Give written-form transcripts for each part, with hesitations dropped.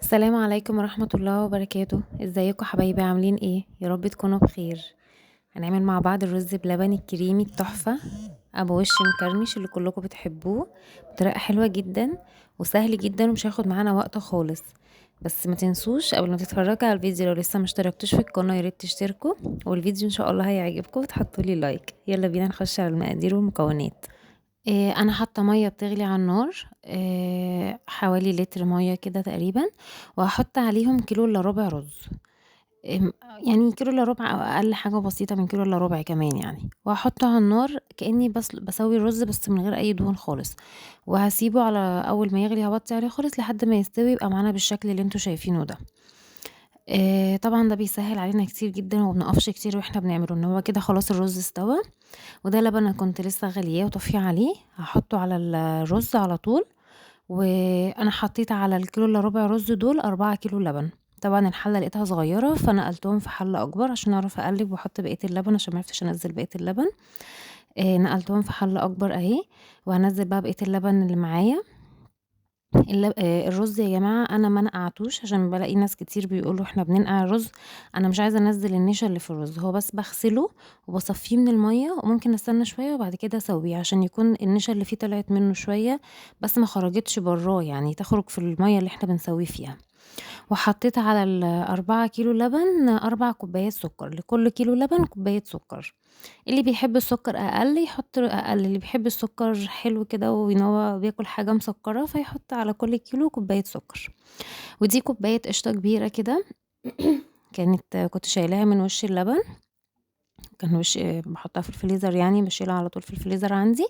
السلام عليكم ورحمة الله وبركاته. ازيكم حبايبي؟ عاملين ايه؟ يا رب تكونوا بخير. هنعمل مع بعض الرز بلبن الكريمي التحفة ابو وش مكرمش اللي كلكم بتحبوه، بطريقة حلوة جدا وسهل جدا ومش هياخد معانا وقت خالص. بس ما تنسوش قبل ما تتفرجوا على الفيديو، لو لسه ما اشتركتوش في القناة يا ريت تشتركوا، والفيديو ان شاء الله هيعجبكم وتحطوا لي لايك. يلا بينا نخش على المقادير والمكونات. انا حاطه ميه بتغلي على النار، حوالي لتر ميه كده تقريبا، وهحط عليهم كيلو الا ربع رز. يعني كيلو الا ربع او اقل حاجه بسيطه من كيلو الا ربع كمان يعني، وهحطه على النار كاني بس بسوي الرز بس من غير اي دهون خالص، وهسيبه على اول ما يغلي هوطي عليه خالص لحد ما يستوي يبقى معانا بالشكل اللي انتوا شايفينه ده. طبعا ده بيسهل علينا كتير جدا ومبنقفش كتير واحنا بنعمله، ان هو كده خلاص الرز استوى. وده لبن انا كنت لسه غلياه وطافيه عليه، هحطه على الرز على طول. وانا حطيت على الكيلو الا ربع رز دول 4 كيلو لبن. طبعا الحله لقيتها صغيره فنقلتهم في حله اكبر عشان اعرف اقلب واحط بقيه اللبن، عشان معرفتش انزل بقيه اللبن. نقلتهم في حله اكبر اهي، وهنزل بقى بقيه اللبن اللي معايا. الرز يا جماعة أنا ما نقعتوش، عشان بالاقي ناس كتير بيقولوا إحنا بننقع الرز. أنا مش عايزة أنزّل النشا اللي في الرز، هو بس باغسله وباصفّيه من المَيّة، وممكن أستنى شوية وبعد كده أسويه، عشان يكون النشا اللي فيه طلعت منه شوية، بس ما خرجتش برّاه، يعني تخرج في المَيّة اللي إحنا بنسويه فيها. وحطيت على ال4 كيلو لبن 4 كوبايات سكر، لكل كيلو لبن كوباية سكر. اللي بيحب السكر أقل يحط أقل، اللي بيحب السكر حلو كده وإن هو بياكل حاجة مسكرة فيحط على كل كيلو كوباية سكر. ودي كوباية قشطة كبيرة كده كنت شايلاها من وش اللبن، كان وش باحطها في الفريزر، يعني باشيلها على طول في الفريزر عندي،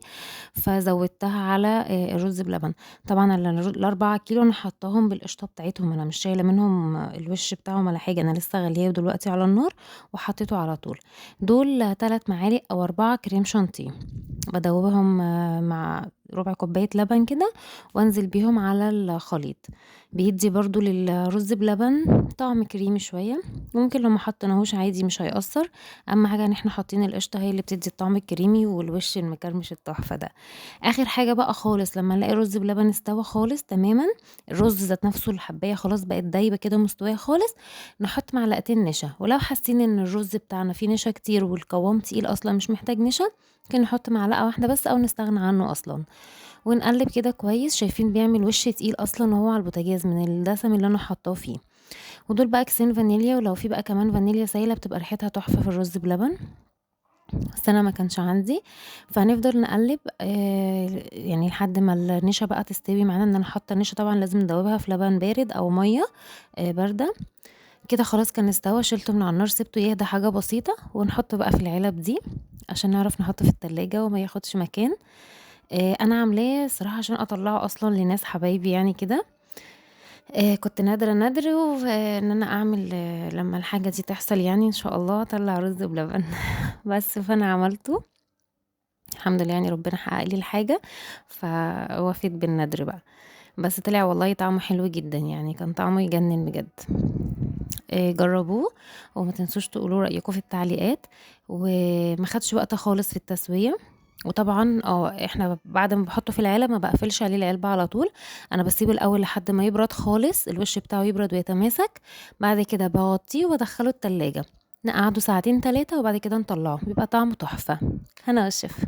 فزودتها على الرز بلبن. طبعًا ال4 كيلو أنا حاطاهم بالقشطة بتاعتهم، أنا مش شايلة منهم الوش بتاعهم ولا حاجة، أنا لسه غالياه دلوقتي على النار وحطيته على طول. دول 3 معالق أو 4 كريم شانتيه، بادوبهم مع ربع كوباية لبن كده وانزل بيهم على الخليط. بيدّي برضه للرز بلبن طعم كريمي شوية، ممكن لو ما حطيناهوش عادي مش هيأثّر. أهم حاجة إن إحنا حاطين القشطة هي اللي بتدّي الطعم الكريمي والوش المكرمش التحفة ده. آخر حاجة بقى خالص لمّا نلاقي الرز بلبن استوى خالص تمامًا، الرز ذات نفسه الحبّاية خلاص بقت دايبة كده مستوية خالص، نحط معلقتين نشا، ولو حاسين إن الرز بتاعنا فيه نشا كتير والقوام تقيل أصلًا مش محتاج نشا، ممكن نحط معلقة واحدة بس أو نستغنى عنه أصلًا. ونقلّب كده كويس، شايفين بيعمل وش تقيل أصلًا وهو على البوتاجاز من الدسم اللي أنا حاطاه فيه. ودول بقى كيسين فانيليا، ولو في بقى كمان فانيليا سايلة بتبقى ريحتها تحفة في الرز بلبن، بس أنا ما كانش عندي. فهنفضل نقلّب يعني لحد ما النشا بقى تستوي معانا، إن أنا حاطة النشا طبعًا لازم ندوبها في لبن بارد أو مَيّة باردة. كده خلاص كان استوى، شيلته من على النار سِبته يهدى حاجة بسيطة، ونحطه بقى في العلب دي عشان نعرف نحطه في التلاجة وما ياخدش مكان. أنا عاملاه الصراحة عشان أطلّعه أصلًا لناس حبايبي يعني كده. كنت نادرة ندر إن أنا أعمل لمّا الحاجة دي تحصل يعني إن شاء الله أطلّع رز بلبن بس فأنا عملته، الحمد لله يعني ربنا حقق لي الحاجة، فوفيت بالندر بقى. بس طلع والله طعمه حلو جدًا، يعني كان طعمه يجنن بجد. جرّبوه وما تنسوش تقولوا رأيكم في التعليقات، وما خدش وقت خالص في التسوية. وطبعًا إحنا بعد ما باحطه في العلب ما باقفلش عليه العلبة على طول، أنا باسيبه الأول لحد ما يبرد خالص، الوش بتاعه يبرد ويتماسك، بعد كده باغطيه وادخّله التلاجة، نقعّده ساعتين 3 وبعد كده نطلّعه، بيبقى طعمه تحفة. هنا والشفا.